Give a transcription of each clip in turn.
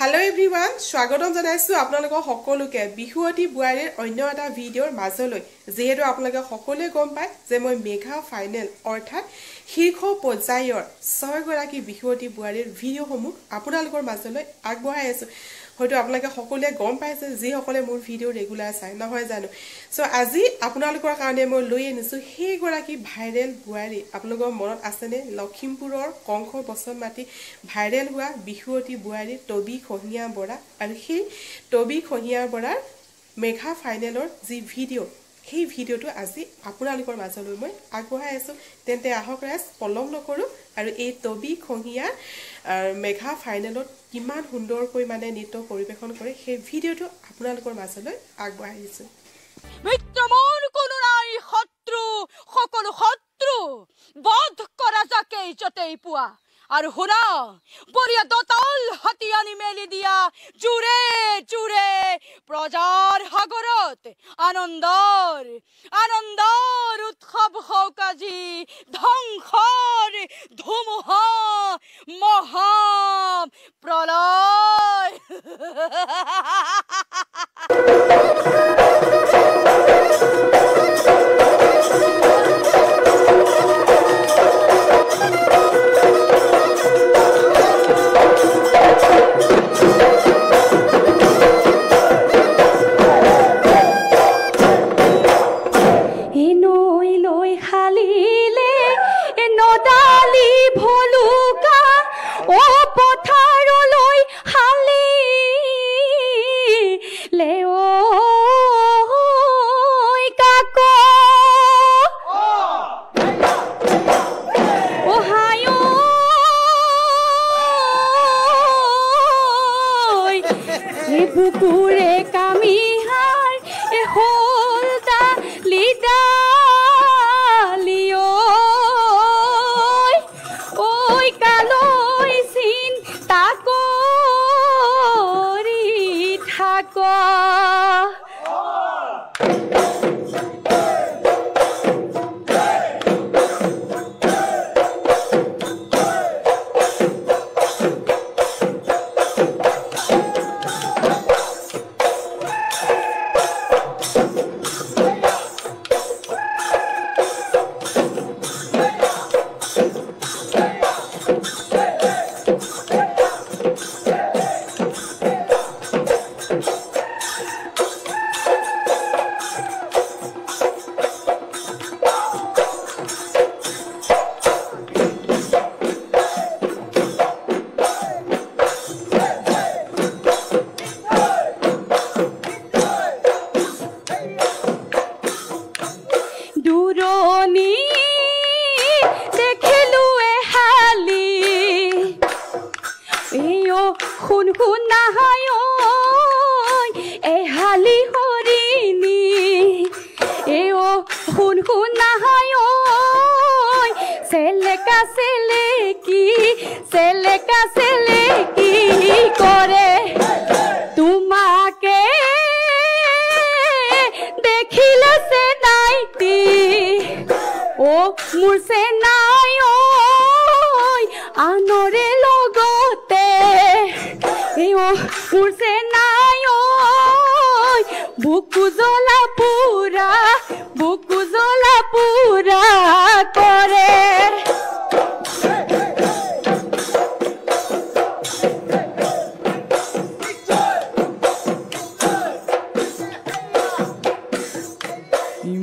Hello everyone, স্বাগতম জনাইছো আপোনালোকক সকলোকে বিহুৱতী বুৱাৰীৰ অন্য এটা ভিডিঅ'ৰ মাজলৈ যেহেতু আপোনালোকে সকলোৱে গম পায় যে মই মেঘা ফাইনেল অৰ্থাৎ শীৰ্ষ পৰ্যায়ৰ 6 গৰাকী বিহুৱতী বুৱাৰীৰ ভিডিঅ'সমূহ আপোনালোকৰ মাজলৈ আগবঢ়াই আছো হয়তো আপোনালোকে সকলোৱে গম পাইছে যে সকলে মোৰ ভিডিঅ' ৰেগুলাৰ চাই নহয় জানো সো আজি আপোনালোকৰ কাৰণে মই লৈ আনিছো সেই গৰাকী ভাইৰেল বুৱাৰী আপোনালোকৰ মনত আছেনে লখিমপুৰৰ কংখ বচন মাটি ভাইৰেল হোৱা বিহুৱতী বুৱাৰী টবি খহিয়া বৰা আৰু সেই টবি খহিয়া বৰাৰ মেঘা ফাইনেলৰ যি ভিডিঅ' সেই ভিডিঅ'টো আজি আপোনালোকৰ মাজলৈ মই আগবঢ়াই আছো তেন্তে আহক ৰাইজ পলম নকৰো আৰু এই টবি খহিয়া মেঘা ফাইনেলত কিমান সুন্দৰকৈ মানে নৃত্য পৰিবেশন কৰে সেই ভিডিঅ'টো আপোনালোকৰ মাজলৈ আগবঢ়াই দিছো মিত্ৰমৰ কোনো নাই শত্ৰু সকলো শত্ৰু বধ কৰা যাকে যতেই পোৱা আৰু হুনা বৰিয়া দতাল হাতি আনি মেলি দিয়া জুৰে জুৰে প্ৰজাৰ সাগৰত আনন্দৰ উৎসৱ হওক আজি ধ্বংসৰ ধুমুহা মহা প্ৰলয় বুকুৰে কামিহাৰ এ হলতা লিডালিও ওই কালৈ চিন তাকৰি থাক সেলেকি কৰে তোমাকে দেখিলে সে নাইতি ও মোৰ সে নাই আনৰে লগতে ও মোৰ সে নাই বুকু জ্বলা পুৰা কৰে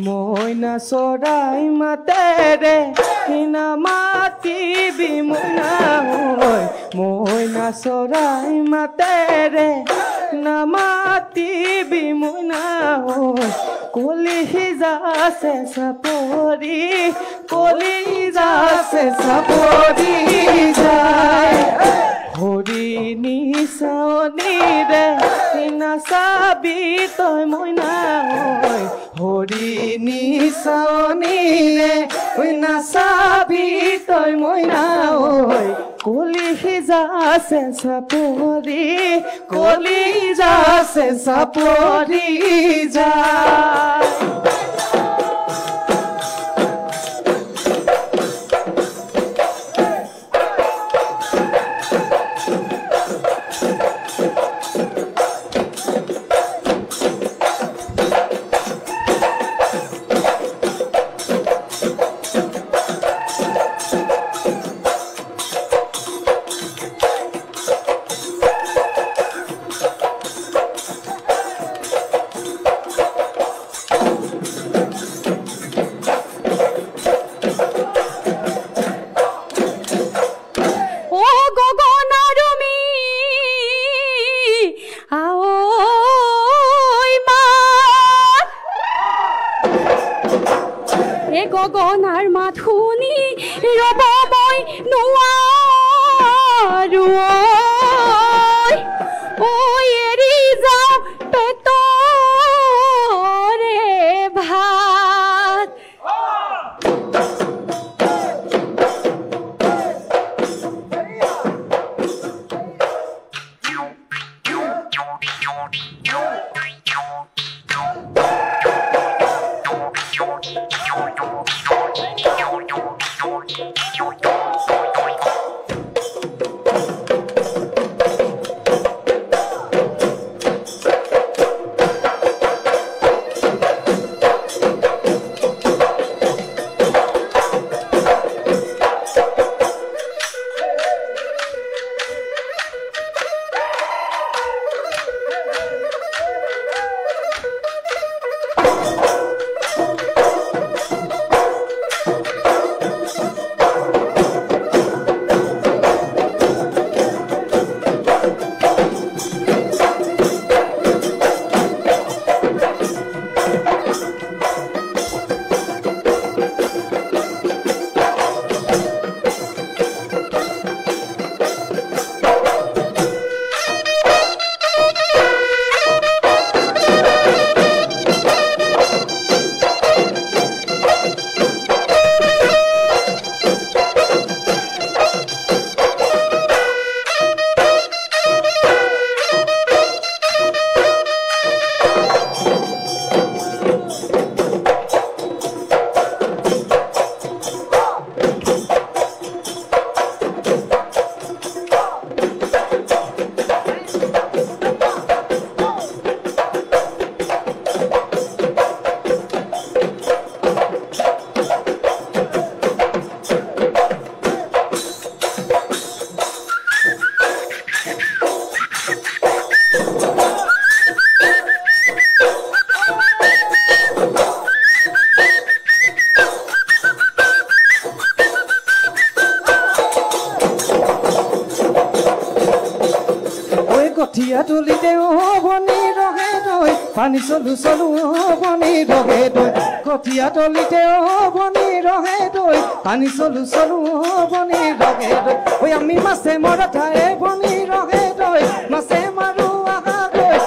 মইনা চৰাই মাতেৰে হিনা মাতিবি মইনা হয় মইনা চৰাই মাতেৰে নামাতিবি মইনা হয় কলি যাছে চাপৰি যায় হৰি নিচাৱনীৰে নাচাবি তই মইনা হয় হৰি নিচাৱনীৰে নাচাবি তই মইনা হয় কলি যাছে চাপৰি যায় আঐ মা এ গগনাৰ মাত শুনি ৰব মই নোৱাৰো ঐ এৰি যাওঁ পেটৰে ভাত কঠিয়া তুলিতে বনি ৰহে দৈ পানী চলু চলু বনি ৰহে দৈ কঠিয়া তুলিতে বনি ৰহে দৈ পানী চলু চলু বনি ৰহে দৈ ঐ আমি মাছে মৰা ঠায়ে বনি ৰহে দৈ মাছে মাৰো আহা দৈ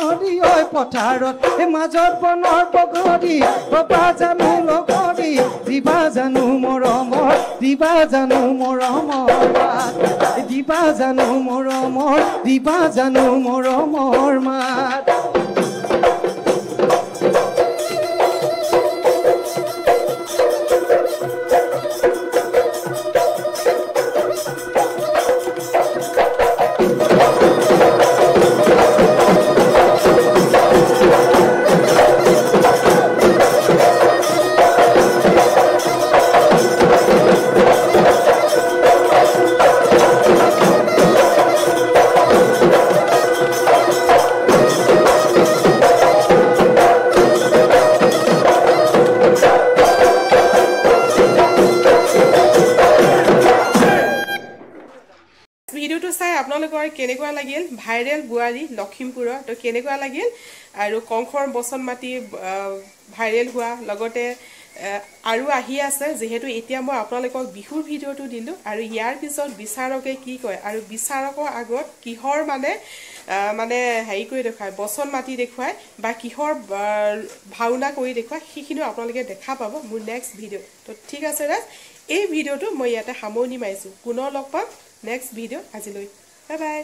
নদী ঐ পথাৰত এই মাজত বনৰ বগৰী বাবা জানো লগৰী দিবা জানো মৰমৰ দিবা জানো মৰমৰ দিবা জানো মৰমৰ দিবা জানো মৰমৰ মাত ভিডিওটো চাই আপোনালোকৰ কেনেকুৱা লাগিল ভাইৰেল বুৱাৰী লখিমপুৰৰ তো কেনেকুৱা লাগিল আৰু কংখৰ বচন মাটি ভাইৰেল হোৱা লগতে আৰু আহি আছে যেহেতু এতিয়া মই আপোনালোকক বিহুৰ ভিডিওটো দিলোঁ আৰু ইয়াৰ পিছত বিচাৰকে কি কয় আৰু বিচাৰকৰ আগত কিহৰ মানে হেৰি কৰি দেখুৱায় বচন মাটি দেখুৱায় বা কিহৰ ভাওনা কৰি দেখুৱায় সেইখিনিও আপোনালোকে দেখা পাব মোৰ নেক্সট ভিডিঅ' তো ঠিক আছে ৰাজ এই ভিডিঅ'টো মই ইয়াতে সামৰণি মাৰিছোঁ পুনৰ লগ পাম নেক্সট ভিডিঅ' আজিলৈ বাই বাই